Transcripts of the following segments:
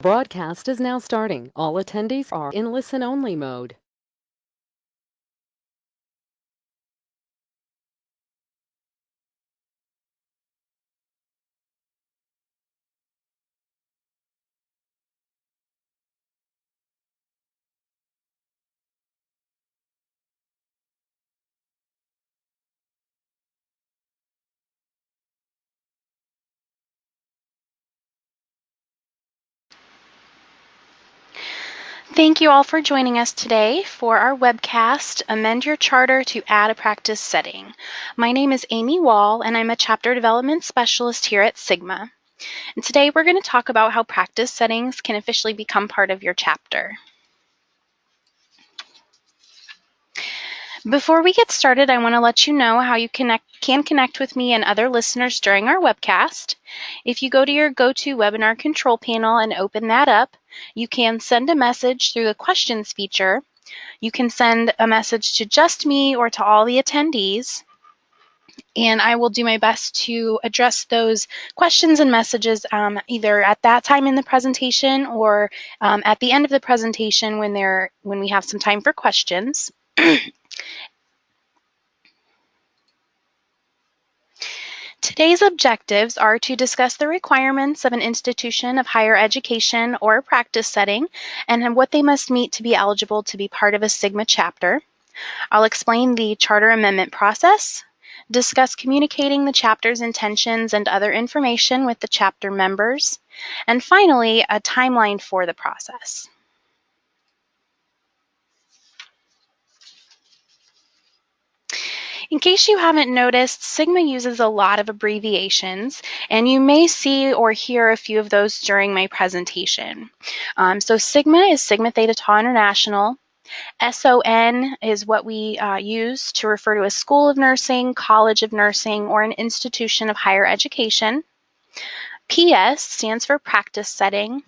Broadcast is now starting. All attendees are in listen-only mode. Thank you all for joining us today for our webcast, Amend Your Charter to Add a Practice Setting. My name is Amy Wall, and I'm a Chapter Development Specialist here at Sigma. And today we're going to talk about how practice settings can officially become part of your chapter. Before we get started, I want to let you know how you can connect with me and other listeners during our webcast. If you go to your GoToWebinar control panel and open that up, you can send a message through the questions feature. You can send a message to just me or to all the attendees, and I will do my best to address those questions and messages either at that time in the presentation or at the end of the presentation when we have some time for questions. Today's objectives are to discuss the requirements of an institution of higher education or a practice setting and what they must meet to be eligible to be part of a Sigma chapter. I'll explain the charter amendment process, discuss communicating the chapter's intentions and other information with the chapter members, and finally, a timeline for the process. In case you haven't noticed, Sigma uses a lot of abbreviations, and you may see or hear a few of those during my presentation. So Sigma is Sigma Theta Tau International. SON is what we use to refer to a school of nursing, college of nursing, or an institution of higher education. PS stands for practice setting.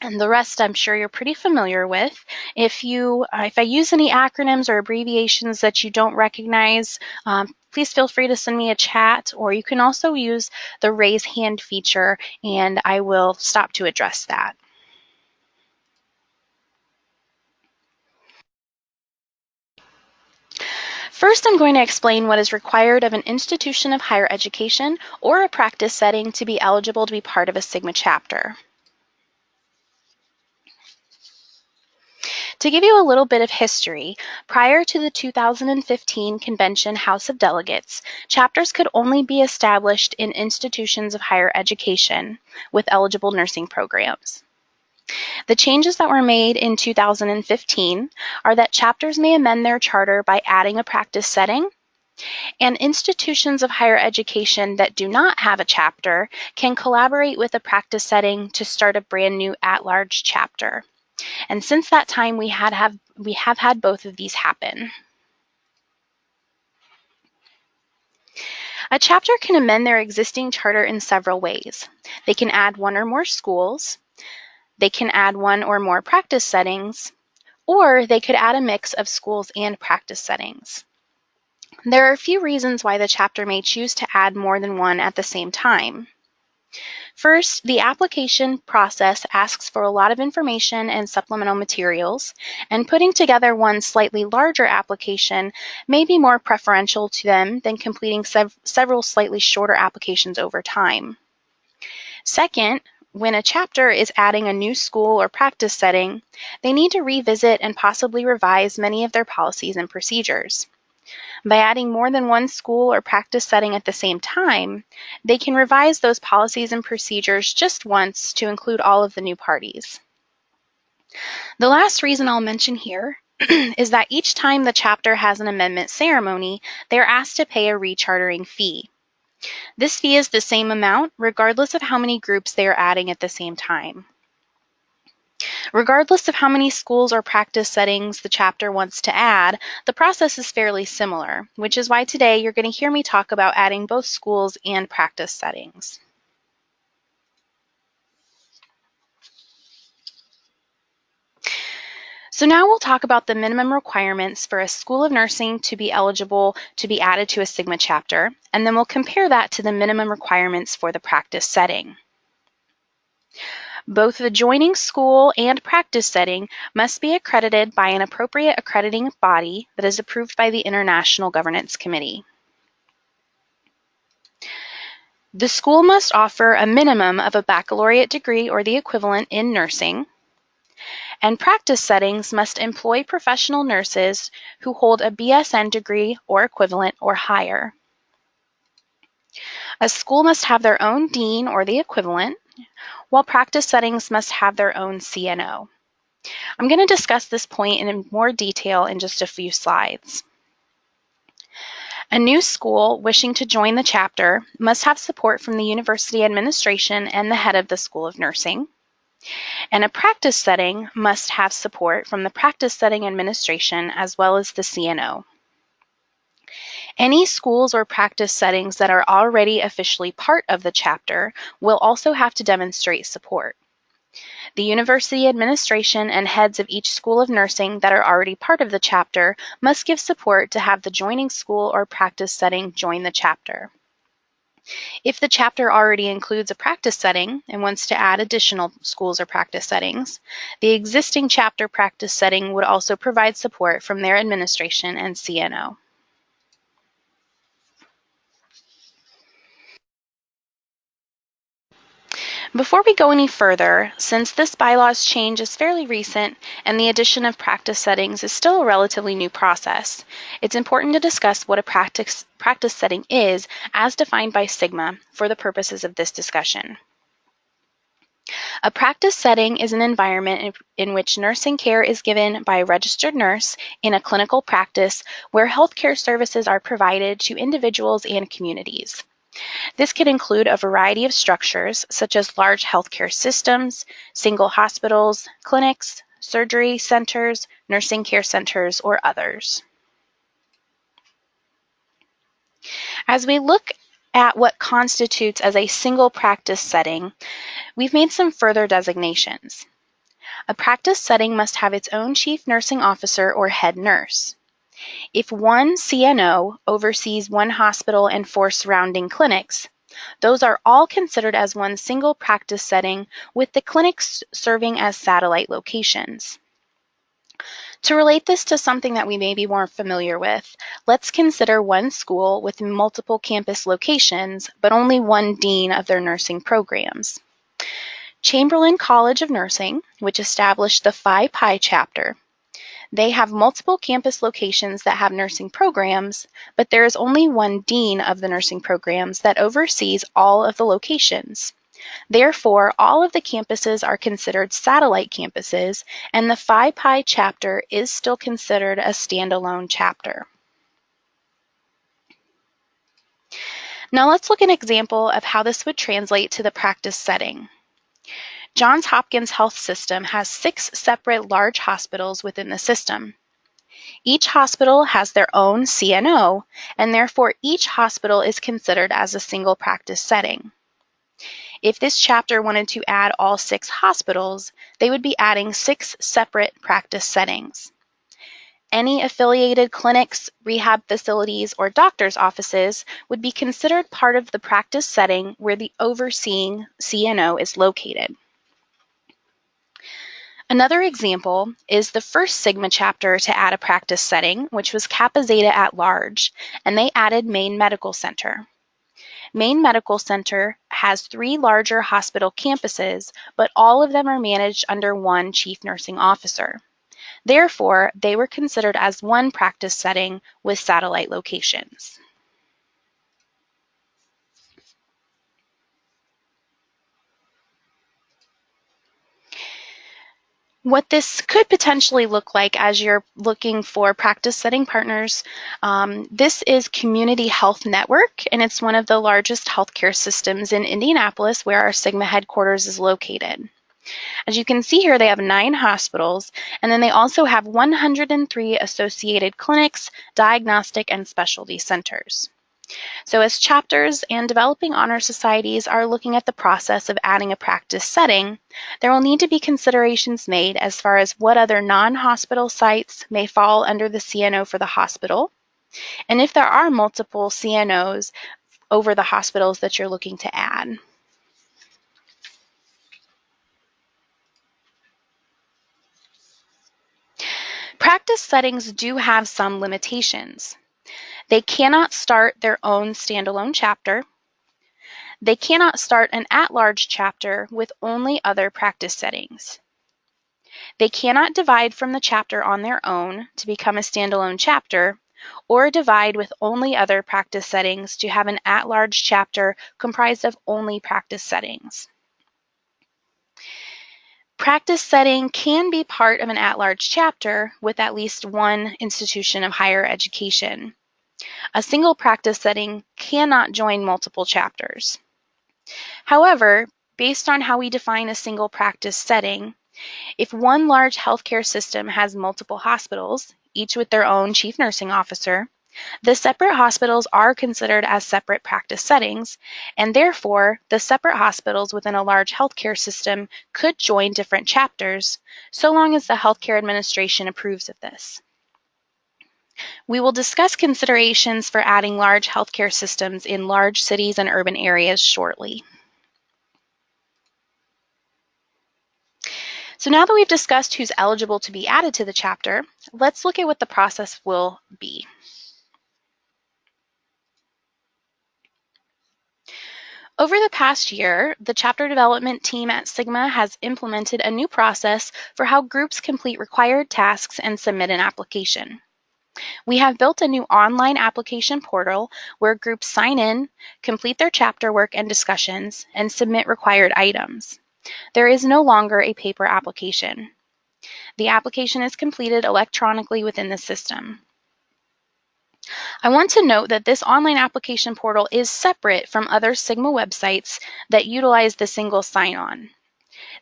And the rest I'm sure you're pretty familiar with. If I use any acronyms or abbreviations that you don't recognize, please feel free to send me a chat, or you can also use the raise hand feature and I will stop to address that. First, I'm going to explain what is required of an institution of higher education or a practice setting to be eligible to be part of a Sigma chapter. To give you a little bit of history, prior to the 2015 Convention House of Delegates, chapters could only be established in institutions of higher education with eligible nursing programs. The changes that were made in 2015 are that chapters may amend their charter by adding a practice setting, and institutions of higher education that do not have a chapter can collaborate with a practice setting to start a brand new at-large chapter. And since that time, we have had both of these happen. A chapter can amend their existing charter in several ways. They can add one or more schools, they can add one or more practice settings, or they could add a mix of schools and practice settings. There are a few reasons why the chapter may choose to add more than one at the same time. First, the application process asks for a lot of information and supplemental materials, and putting together one slightly larger application may be more preferential to them than completing several slightly shorter applications over time. Second, when a chapter is adding a new school or practice setting, they need to revisit and possibly revise many of their policies and procedures. By adding more than one school or practice setting at the same time, they can revise those policies and procedures just once to include all of the new parties. The last reason I'll mention here is that each time the chapter has an amendment ceremony, they're asked to pay a rechartering fee. This fee is the same amount regardless of how many groups they are adding at the same time. Regardless of how many schools or practice settings the chapter wants to add, the process is fairly similar, which is why today you're going to hear me talk about adding both schools and practice settings. So now we'll talk about the minimum requirements for a school of nursing to be eligible to be added to a Sigma chapter, and then we'll compare that to the minimum requirements for the practice setting. Both the joining school and practice setting must be accredited by an appropriate accrediting body that is approved by the International Governance Committee. The school must offer a minimum of a baccalaureate degree or the equivalent in nursing, and practice settings must employ professional nurses who hold a BSN degree or equivalent or higher. A school must have their own dean or the equivalent, while practice settings must have their own CNO. I'm going to discuss this point in more detail in just a few slides. A new school wishing to join the chapter must have support from the university administration and the head of the School of Nursing. And a practice setting must have support from the practice setting administration as well as the CNO. Any schools or practice settings that are already officially part of the chapter will also have to demonstrate support. The university administration and heads of each school of nursing that are already part of the chapter must give support to have the joining school or practice setting join the chapter. If the chapter already includes a practice setting and wants to add additional schools or practice settings, the existing chapter practice setting would also provide support from their administration and CNO. Before we go any further, since this bylaws change is fairly recent and the addition of practice settings is still a relatively new process, it's important to discuss what a practice setting is as defined by SGMA for the purposes of this discussion. A practice setting is an environment in which nursing care is given by a registered nurse in a clinical practice where healthcare services are provided to individuals and communities. This could include a variety of structures, such as large healthcare systems, single hospitals, clinics, surgery centers, nursing care centers, or others. As we look at what constitutes as a single practice setting, we've made some further designations. A practice setting must have its own chief nursing officer or head nurse. If one CNO oversees one hospital and 4 surrounding clinics, those are all considered as one single practice setting, with the clinics serving as satellite locations. To relate this to something that we may be more familiar with, let's consider one school with multiple campus locations, but only one dean of their nursing programs. Chamberlain College of Nursing, which established the Phi Pi chapter, they have multiple campus locations that have nursing programs, but there is only one dean of the nursing programs that oversees all of the locations. Therefore, all of the campuses are considered satellite campuses, and the Phi Pi chapter is still considered a standalone chapter. Now let's look at an example of how this would translate to the practice setting. Johns Hopkins Health System has 6 separate large hospitals within the system. Each hospital has their own CNO, and therefore each hospital is considered as a single practice setting. If this chapter wanted to add all 6 hospitals, they would be adding 6 separate practice settings. Any affiliated clinics, rehab facilities, or doctor's offices would be considered part of the practice setting where the overseeing CNO is located. Another example is the first SGMA chapter to add a practice setting, which was Kappa Zeta at large, and they added Maine Medical Center. Maine Medical Center has 3 larger hospital campuses, but all of them are managed under one chief nursing officer. Therefore, they were considered as one practice setting with satellite locations. What this could potentially look like as you're looking for practice setting partners, this is Community Health Network, and it's one of the largest healthcare systems in Indianapolis where our SGMA headquarters is located. As you can see here, they have 9 hospitals, and then they also have 103 associated clinics, diagnostic, and specialty centers. So as chapters and developing honor societies are looking at the process of adding a practice setting, there will need to be considerations made as far as what other non-hospital sites may fall under the CNO for the hospital, and if there are multiple CNOs over the hospitals that you're looking to add. Practice settings do have some limitations. They cannot start their own standalone chapter. They cannot start an at-large chapter with only other practice settings. They cannot divide from the chapter on their own to become a standalone chapter, or divide with only other practice settings to have an at-large chapter comprised of only practice settings. Practice setting can be part of an at-large chapter with at least one institution of higher education. A single practice setting cannot join multiple chapters. However, based on how we define a single practice setting, if one large healthcare system has multiple hospitals, each with their own chief nursing officer, the separate hospitals are considered as separate practice settings, and therefore the separate hospitals within a large healthcare system could join different chapters, so long as the healthcare administration approves of this. We will discuss considerations for adding large healthcare systems in large cities and urban areas shortly. So now that we've discussed who's eligible to be added to the chapter, let's look at what the process will be. Over the past year, the chapter development team at Sigma has implemented a new process for how groups complete required tasks and submit an application. We have built a new online application portal where groups sign in, complete their chapter work and discussions, and submit required items. There is no longer a paper application. The application is completed electronically within the system. I want to note that this online application portal is separate from other Sigma websites that utilize the single sign-on.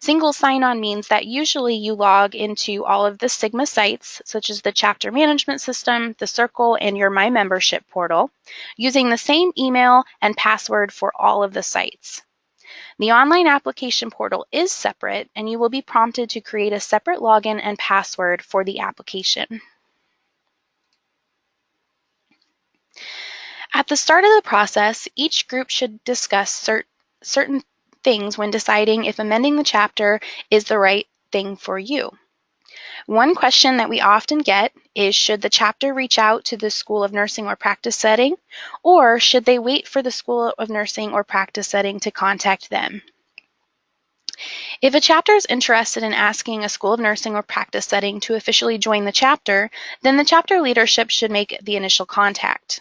Single sign-on means that usually you log into all of the Sigma sites, such as the chapter management system, the Circle, and your My Membership portal, using the same email and password for all of the sites. The online application portal is separate, and you will be prompted to create a separate login and password for the application. At the start of the process, each group should discuss certain things when deciding if amending the chapter is the right thing for you. One question that we often get is, should the chapter reach out to the School of Nursing or practice setting, or should they wait for the School of Nursing or practice setting to contact them? If a chapter is interested in asking a School of Nursing or practice setting to officially join the chapter, then the chapter leadership should make the initial contact.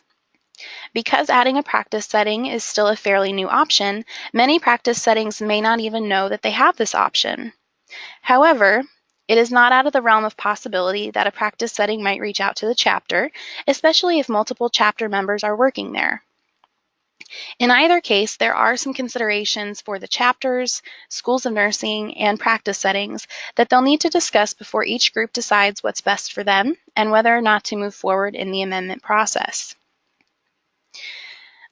Because adding a practice setting is still a fairly new option, many practice settings may not even know that they have this option. However, it is not out of the realm of possibility that a practice setting might reach out to the chapter, especially if multiple chapter members are working there. In either case, there are some considerations for the chapters, schools of nursing, and practice settings that they'll need to discuss before each group decides what's best for them and whether or not to move forward in the amendment process.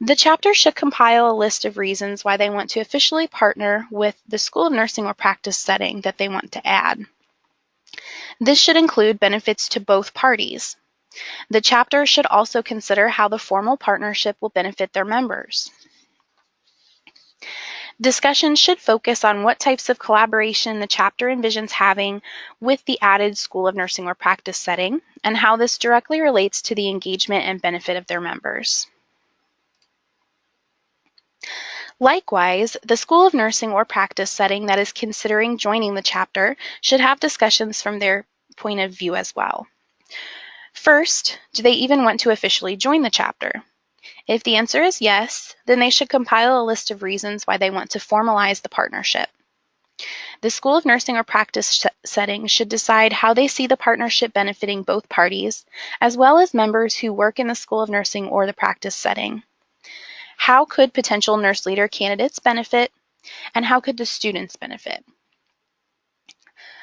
The chapter should compile a list of reasons why they want to officially partner with the School of Nursing or practice setting that they want to add. This should include benefits to both parties. The chapter should also consider how the formal partnership will benefit their members. Discussion should focus on what types of collaboration the chapter envisions having with the added School of Nursing or practice setting, and how this directly relates to the engagement and benefit of their members. Likewise, the School of Nursing or practice setting that is considering joining the chapter should have discussions from their point of view as well. First, do they even want to officially join the chapter? If the answer is yes, then they should compile a list of reasons why they want to formalize the partnership. The School of Nursing or practice setting should decide how they see the partnership benefiting both parties, as well as members who work in the School of Nursing or the practice setting. How could potential nurse leader candidates benefit, and how could the students benefit?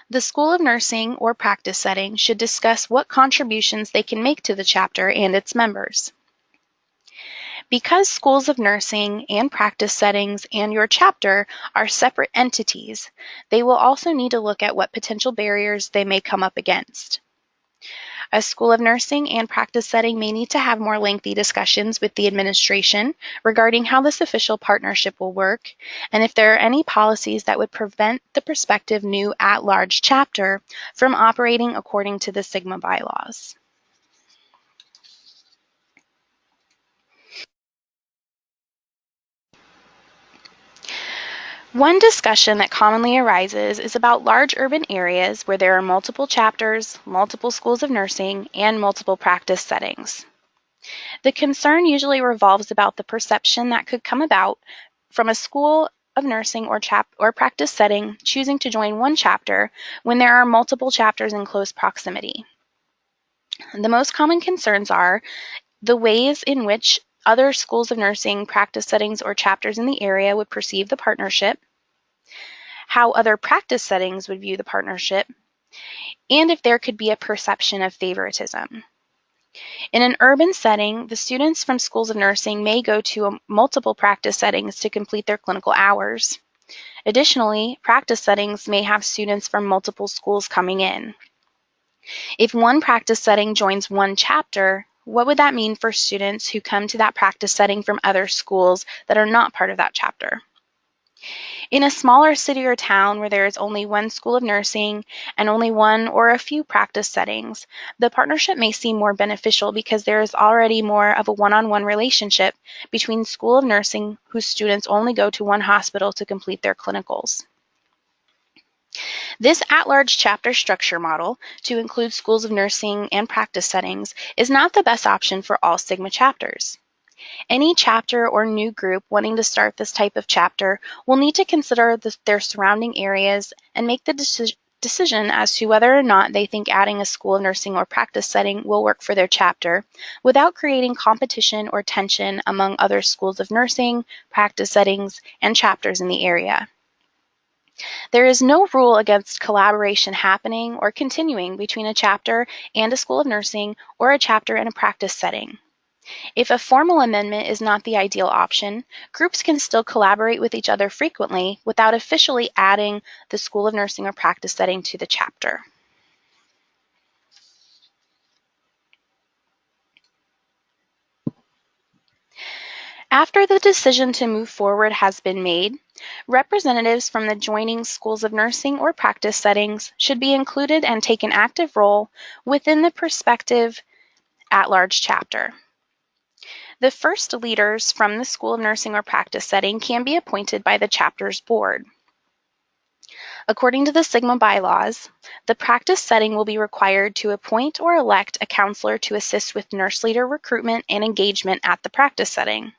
The School of Nursing or practice setting should discuss what contributions they can make to the chapter and its members. Because schools of nursing and practice settings and your chapter are separate entities, they will also need to look at what potential barriers they may come up against. A school of nursing and practice setting may need to have more lengthy discussions with the administration regarding how this official partnership will work, and if there are any policies that would prevent the prospective new at-large chapter from operating according to the Sigma bylaws. One discussion that commonly arises is about large urban areas where there are multiple chapters, multiple schools of nursing, and multiple practice settings. The concern usually revolves about the perception that could come about from a school of nursing or practice setting choosing to join one chapter when there are multiple chapters in close proximity. The most common concerns are the ways in which other schools of nursing, practice settings, or chapters in the area would perceive the partnership, how other practice settings would view the partnership, and if there could be a perception of favoritism. In an urban setting, the students from schools of nursing may go to multiple practice settings to complete their clinical hours. Additionally, practice settings may have students from multiple schools coming in. If one practice setting joins one chapter, what would that mean for students who come to that practice setting from other schools that are not part of that chapter? In a smaller city or town where there is only one school of nursing and only one or a few practice settings, the partnership may seem more beneficial because there is already more of a one-on-one relationship between school of nursing whose students only go to one hospital to complete their clinicals. This at-large chapter structure model, to include schools of nursing and practice settings, is not the best option for all Sigma chapters. Any chapter or new group wanting to start this type of chapter will need to consider their surrounding areas and make the decision as to whether or not they think adding a school of nursing or practice setting will work for their chapter without creating competition or tension among other schools of nursing, practice settings, and chapters in the area. There is no rule against collaboration happening or continuing between a chapter and a school of nursing or a chapter and a practice setting. If a formal amendment is not the ideal option, groups can still collaborate with each other frequently without officially adding the school of nursing or practice setting to the chapter. After the decision to move forward has been made, representatives from the joining schools of nursing or practice settings should be included and take an active role within the prospective at-large chapter. The first leaders from the school of nursing or practice setting can be appointed by the chapter's board. According to the Sigma bylaws, the practice setting will be required to appoint or elect a counselor to assist with nurse leader recruitment and engagement at the practice setting.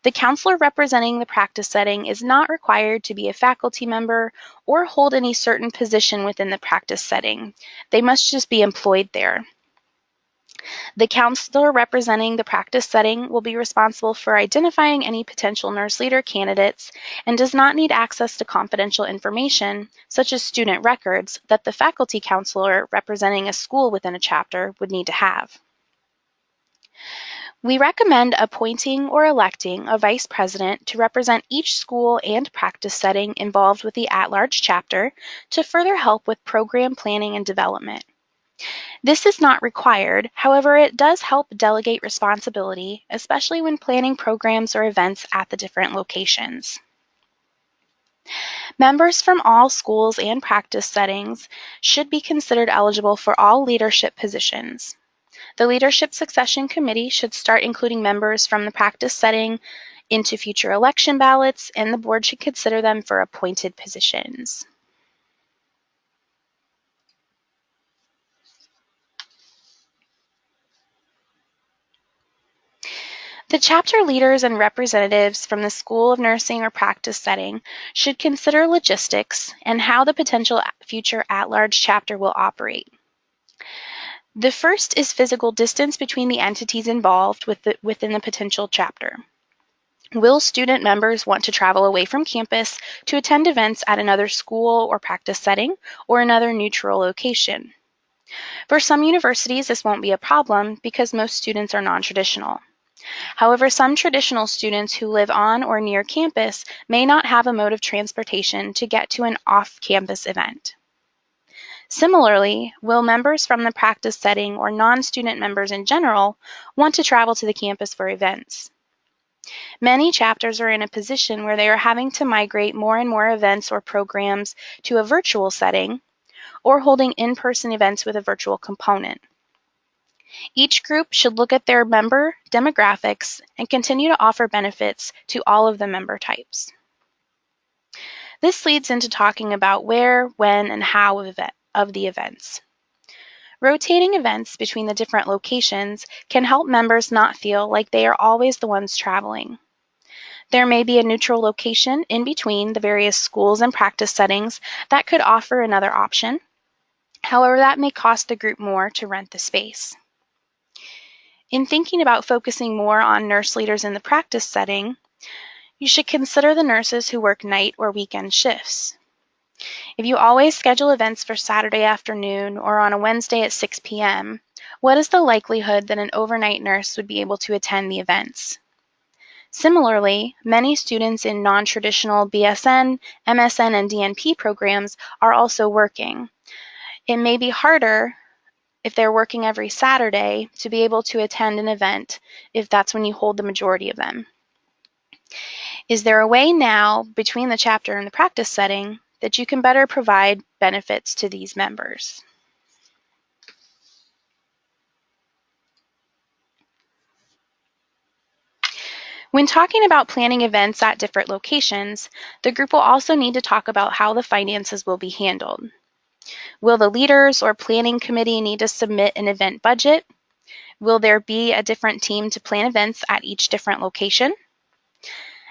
The counselor representing the practice setting is not required to be a faculty member or hold any certain position within the practice setting. They must just be employed there. The counselor representing the practice setting will be responsible for identifying any potential nurse leader candidates and does not need access to confidential information, such as student records, that the faculty counselor representing a school within a chapter would need to have. We recommend appointing or electing a vice president to represent each school and practice setting involved with the at-large chapter to further help with program planning and development. This is not required, however, it does help delegate responsibility, especially when planning programs or events at the different locations. Members from all schools and practice settings should be considered eligible for all leadership positions. The Leadership Succession Committee should start including members from the practice setting into future election ballots, and the board should consider them for appointed positions. The chapter leaders and representatives from the school of nursing or practice setting should consider logistics and how the potential future at-large chapter will operate. The first is physical distance between the entities involved within the potential chapter. Will student members want to travel away from campus to attend events at another school or practice setting or another neutral location? For some universities, this won't be a problem because most students are non-traditional. However, some traditional students who live on or near campus may not have a mode of transportation to get to an off-campus event. Similarly, will members from the practice setting or non-student members in general want to travel to the campus for events? Many chapters are in a position where they are having to migrate more and more events or programs to a virtual setting or holding in-person events with a virtual component. Each group should look at their member demographics and continue to offer benefits to all of the member types. This leads into talking about where, when, and how of the events. Rotating events between the different locations can help members not feel like they are always the ones traveling. There may be a neutral location in between the various schools and practice settings that could offer another option. However, that may cost the group more to rent the space. In thinking about focusing more on nurse leaders in the practice setting, you should consider the nurses who work night or weekend shifts. If you always schedule events for Saturday afternoon or on a Wednesday at 6 p.m., what is the likelihood that an overnight nurse would be able to attend the events? Similarly, many students in non-traditional BSN, MSN, and DNP programs are also working. It may be harder if they're working every Saturday to be able to attend an event if that's when you hold the majority of them. Is there a way now, between the chapter and the practice setting, that you can better provide benefits to these members? When talking about planning events at different locations, the group will also need to talk about how the finances will be handled. Will the leaders or planning committee need to submit an event budget? Will there be a different team to plan events at each different location?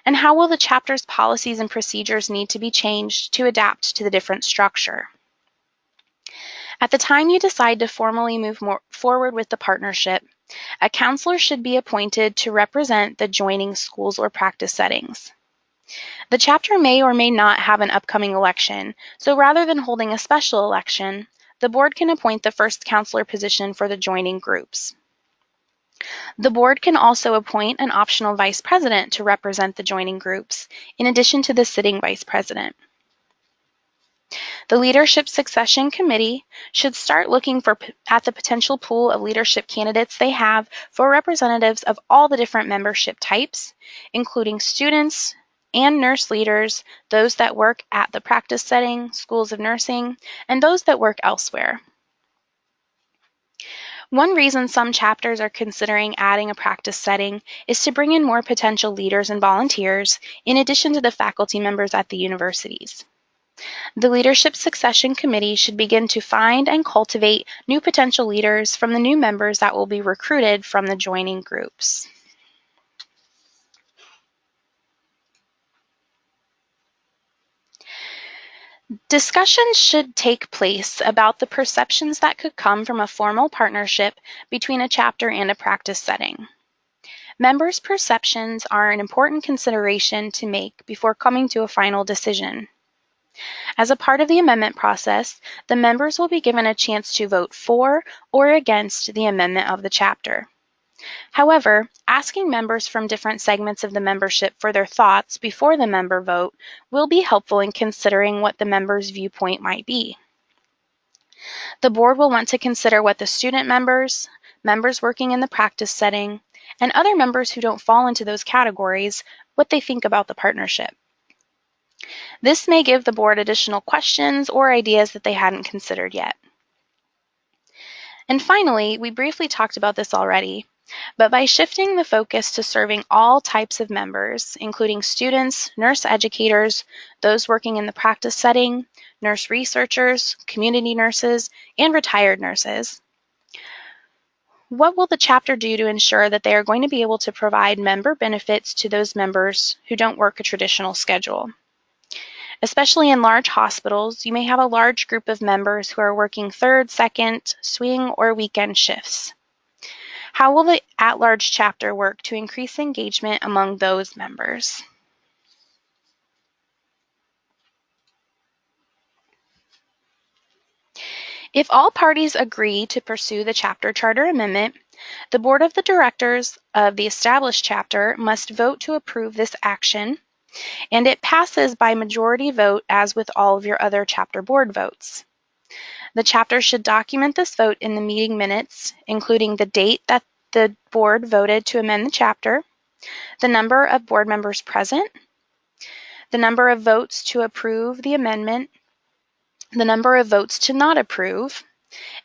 And how will the chapter's policies and procedures need to be changed to adapt to the different structure? At the time you decide to formally move forward with the partnership, a counselor should be appointed to represent the joining schools or practice settings. The chapter may or may not have an upcoming election, so rather than holding a special election, the board can appoint the first counselor position for the joining groups. The board can also appoint an optional vice president to represent the joining groups, in addition to the sitting vice president. The Leadership Succession Committee should start looking at the potential pool of leadership candidates they have for representatives of all the different membership types, including students and nurse leaders, those that work at the practice setting, schools of nursing, and those that work elsewhere. One reason some chapters are considering adding a practice setting is to bring in more potential leaders and volunteers, in addition to the faculty members at the universities. The Leadership Succession Committee should begin to find and cultivate new potential leaders from the new members that will be recruited from the joining groups. Discussions should take place about the perceptions that could come from a formal partnership between a chapter and a practice setting. Members' perceptions are an important consideration to make before coming to a final decision. As a part of the amendment process, the members will be given a chance to vote for or against the amendment of the chapter. However, asking members from different segments of the membership for their thoughts before the member vote will be helpful in considering what the member's viewpoint might be. The board will want to consider what the student members, members working in the practice setting, and other members who don't fall into those categories, what they think about the partnership. This may give the board additional questions or ideas that they hadn't considered yet. And finally, we briefly talked about this already, but by shifting the focus to serving all types of members, including students, nurse educators, those working in the practice setting, nurse researchers, community nurses, and retired nurses, what will the chapter do to ensure that they are going to be able to provide member benefits to those members who don't work a traditional schedule? Especially in large hospitals, you may have a large group of members who are working third, second, swing, or weekend shifts. How will the at-large chapter work to increase engagement among those members? If all parties agree to pursue the chapter charter amendment, the board of the directors of the established chapter must vote to approve this action, and it passes by majority vote as with all of your other chapter board votes. The chapter should document this vote in the meeting minutes, including the date that the board voted to amend the chapter, the number of board members present, the number of votes to approve the amendment, the number of votes to not approve,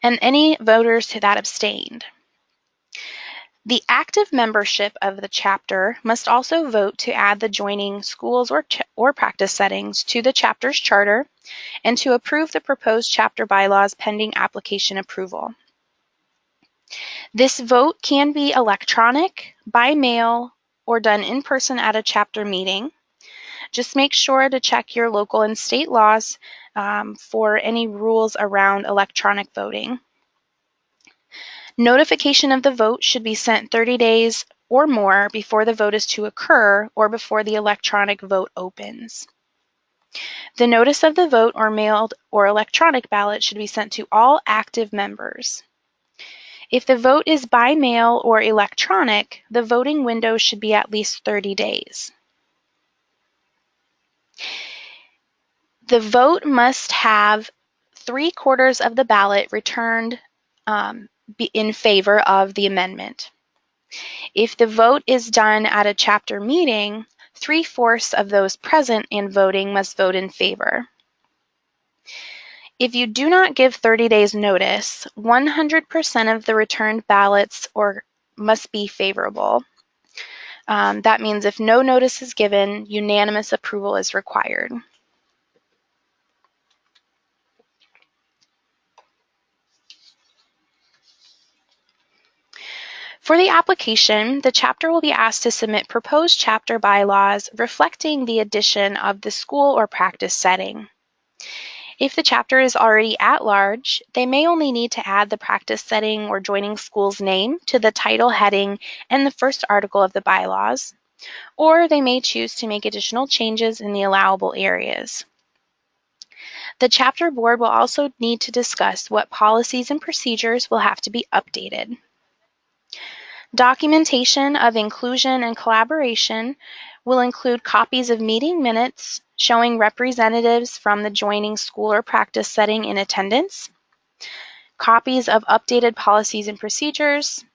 and any voters that abstained. The active membership of the chapter must also vote to add the joining schools or practice settings to the chapter's charter and to approve the proposed chapter bylaws pending application approval. This vote can be electronic, by mail, or done in person at a chapter meeting. Just make sure to check your local and state laws for any rules around electronic voting. Notification of the vote should be sent 30 days or more before the vote is to occur or before the electronic vote opens. The notice of the vote or mailed or electronic ballot should be sent to all active members. If the vote is by mail or electronic, the voting window should be at least 30 days. The vote must have 3/4 of the ballot returned in favor of the amendment. If the vote is done at a chapter meeting, 3/4 of those present and voting must vote in favor. If you do not give 30 days notice, 100% of the returned ballots must be favorable. That means if no notice is given, unanimous approval is required. For the application, the chapter will be asked to submit proposed chapter bylaws reflecting the addition of the school or practice setting. If the chapter is already at large, they may only need to add the practice setting or joining school's name to the title heading and the first article of the bylaws, or they may choose to make additional changes in the allowable areas. The chapter board will also need to discuss what policies and procedures will have to be updated. Documentation of inclusion and collaboration will include copies of meeting minutes showing representatives from the joining school or practice setting in attendance, copies of updated policies and procedures,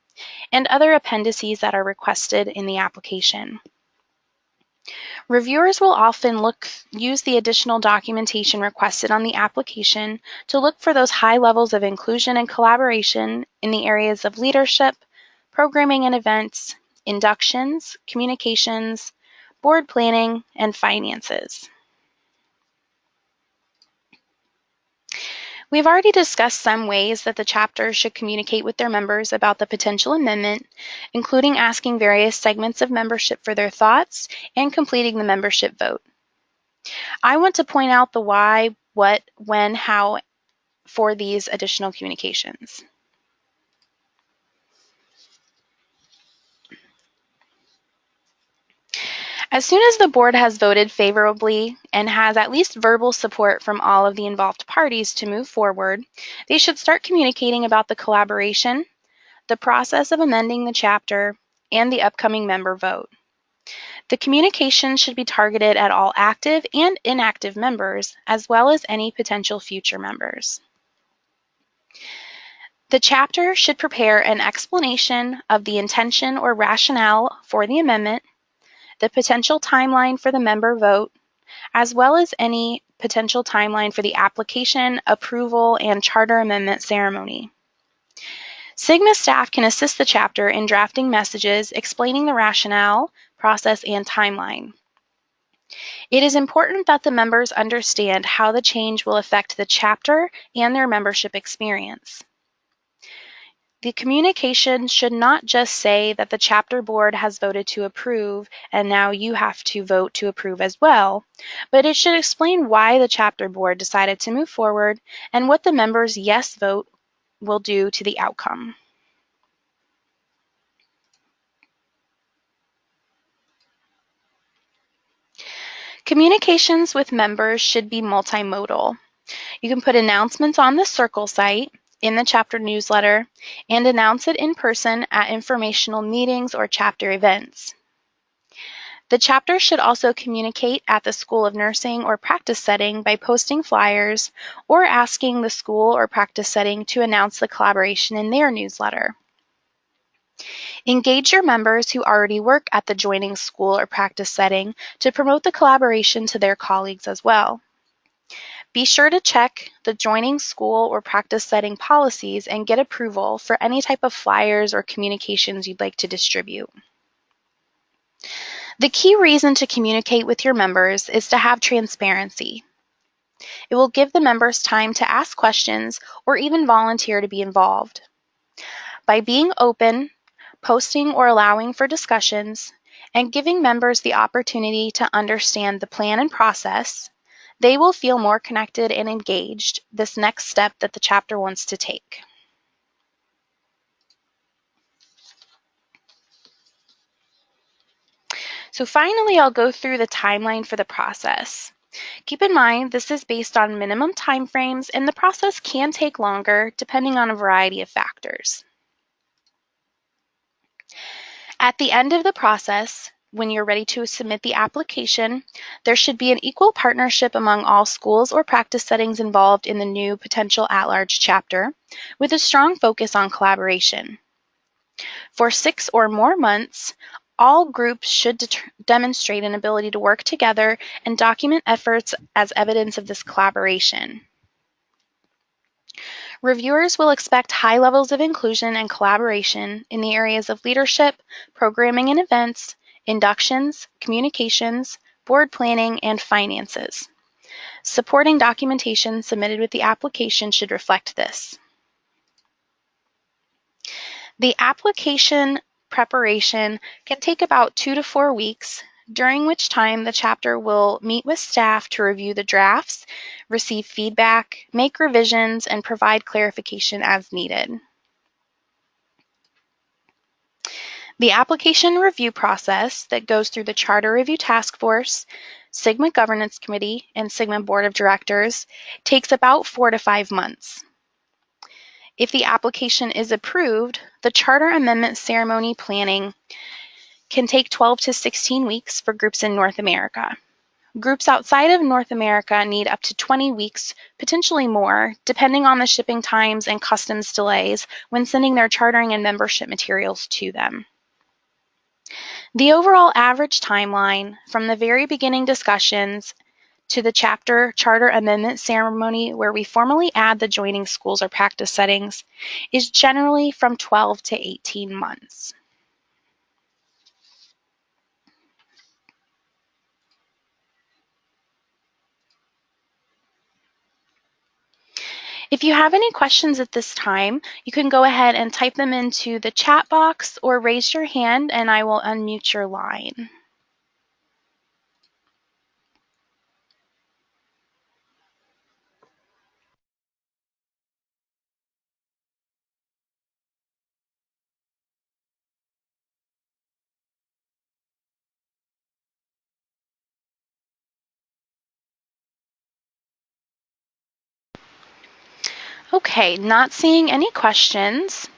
and other appendices that are requested in the application. Reviewers will often use the additional documentation requested on the application to look for those high levels of inclusion and collaboration in the areas of leadership, programming and events, inductions, communications, board planning, and finances. We've already discussed some ways that the chapter should communicate with their members about the potential amendment, including asking various segments of membership for their thoughts and completing the membership vote. I want to point out the why, what, when, how for these additional communications. As soon as the board has voted favorably and has at least verbal support from all of the involved parties to move forward, they should start communicating about the collaboration, the process of amending the chapter, and the upcoming member vote. The communication should be targeted at all active and inactive members, as well as any potential future members. The chapter should prepare an explanation of the intention or rationale for the amendment, the potential timeline for the member vote, as well as any potential timeline for the application, approval, and charter amendment ceremony. Sigma staff can assist the chapter in drafting messages explaining the rationale, process, and timeline. It is important that the members understand how the change will affect the chapter and their membership experience. The communication should not just say that the chapter board has voted to approve and now you have to vote to approve as well, but it should explain why the chapter board decided to move forward and what the members' yes vote will do to the outcome. Communications with members should be multimodal. You can put announcements on the Circle site, in the chapter newsletter, and announce it in person at informational meetings or chapter events. The chapter should also communicate at the School of Nursing or practice setting by posting flyers or asking the school or practice setting to announce the collaboration in their newsletter. Engage your members who already work at the joining school or practice setting to promote the collaboration to their colleagues as well. Be sure to check the joining school or practice setting policies and get approval for any type of flyers or communications you'd like to distribute. The key reason to communicate with your members is to have transparency. It will give the members time to ask questions or even volunteer to be involved. By being open, posting or allowing for discussions, and giving members the opportunity to understand the plan and process, they will feel more connected and engaged, this next step that the chapter wants to take. So finally, I'll go through the timeline for the process. Keep in mind, this is based on minimum timeframes, and the process can take longer depending on a variety of factors. At the end of the process, when you're ready to submit the application, there should be an equal partnership among all schools or practice settings involved in the new potential at-large chapter, with a strong focus on collaboration. For 6 or more months, all groups should demonstrate an ability to work together and document efforts as evidence of this collaboration. Reviewers will expect high levels of inclusion and collaboration in the areas of leadership, programming and events, inductions, communications, board planning, and finances. Supporting documentation submitted with the application should reflect this. The application preparation can take about 2 to 4 weeks, during which time the chapter will meet with staff to review the drafts, receive feedback, make revisions, and provide clarification as needed. The application review process that goes through the Charter Review Task Force, Sigma Governance Committee, and Sigma Board of Directors takes about 4 to 5 months. If the application is approved, the Charter Amendment ceremony planning can take 12 to 16 weeks for groups in North America. Groups outside of North America need up to 20 weeks, potentially more, depending on the shipping times and customs delays when sending their chartering and membership materials to them. The overall average timeline from the very beginning discussions to the charter amendment ceremony where we formally add the joining schools or practice settings is generally from 12 to 18 months. If you have any questions at this time, you can go ahead and type them into the chat box or raise your hand and I will unmute your line. Okay, not seeing any questions.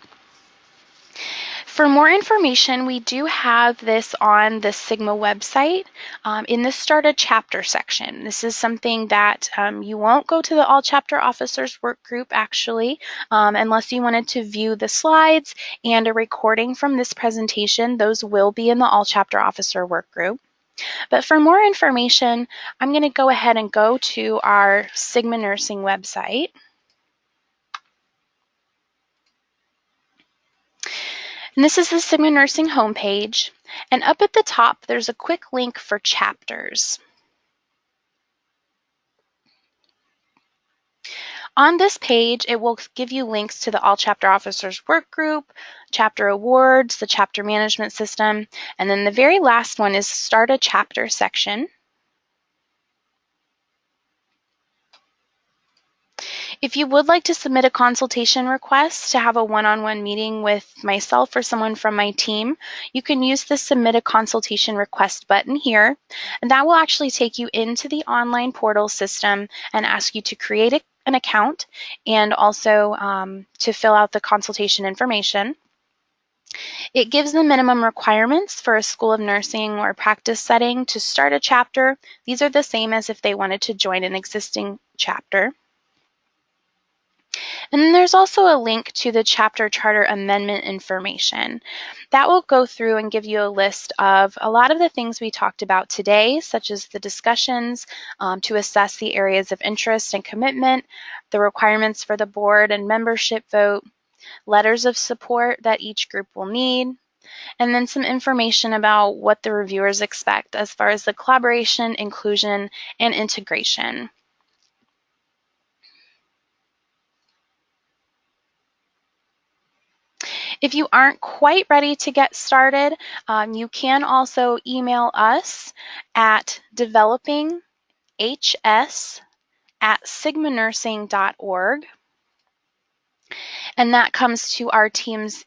For more information, we do have this on the Sigma website in the Start a Chapter section. This is something that you won't go to the All Chapter Officers work group actually, unless you wanted to view the slides and a recording from this presentation. Those will be in the All Chapter Officer work group. But for more information, I'm going to go ahead and go to our Sigma Nursing website. And this is the Sigma Nursing homepage. And up at the top, there's a quick link for chapters. On this page, it will give you links to the All Chapter Officers work group, chapter awards, the chapter management system, and then the very last one is Start a Chapter section. If you would like to submit a consultation request to have a one-on-one meeting with myself or someone from my team, you can use the Submit a Consultation Request button here, and that will actually take you into the online portal system and ask you to create an account and also to fill out the consultation information. It gives the minimum requirements for a school of nursing or practice setting to start a chapter. These are the same as if they wanted to join an existing chapter. And then there's also a link to the chapter charter amendment information. That will go through and give you a list of a lot of the things we talked about today, such as the discussions to assess the areas of interest and commitment, the requirements for the board and membership vote, letters of support that each group will need, and then some information about what the reviewers expect as far as the collaboration, inclusion, and integration. If you aren't quite ready to get started, you can also email us at developinghs@sigmanursing.org, and that comes to our team's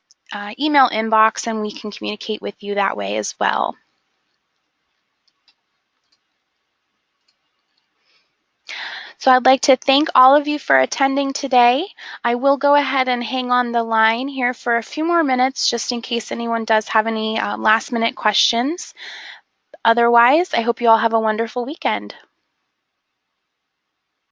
email inbox, and we can communicate with you that way as well. So I'd like to thank all of you for attending today. I will go ahead and hang on the line here for a few more minutes just in case anyone does have any last minute questions. Otherwise, I hope you all have a wonderful weekend.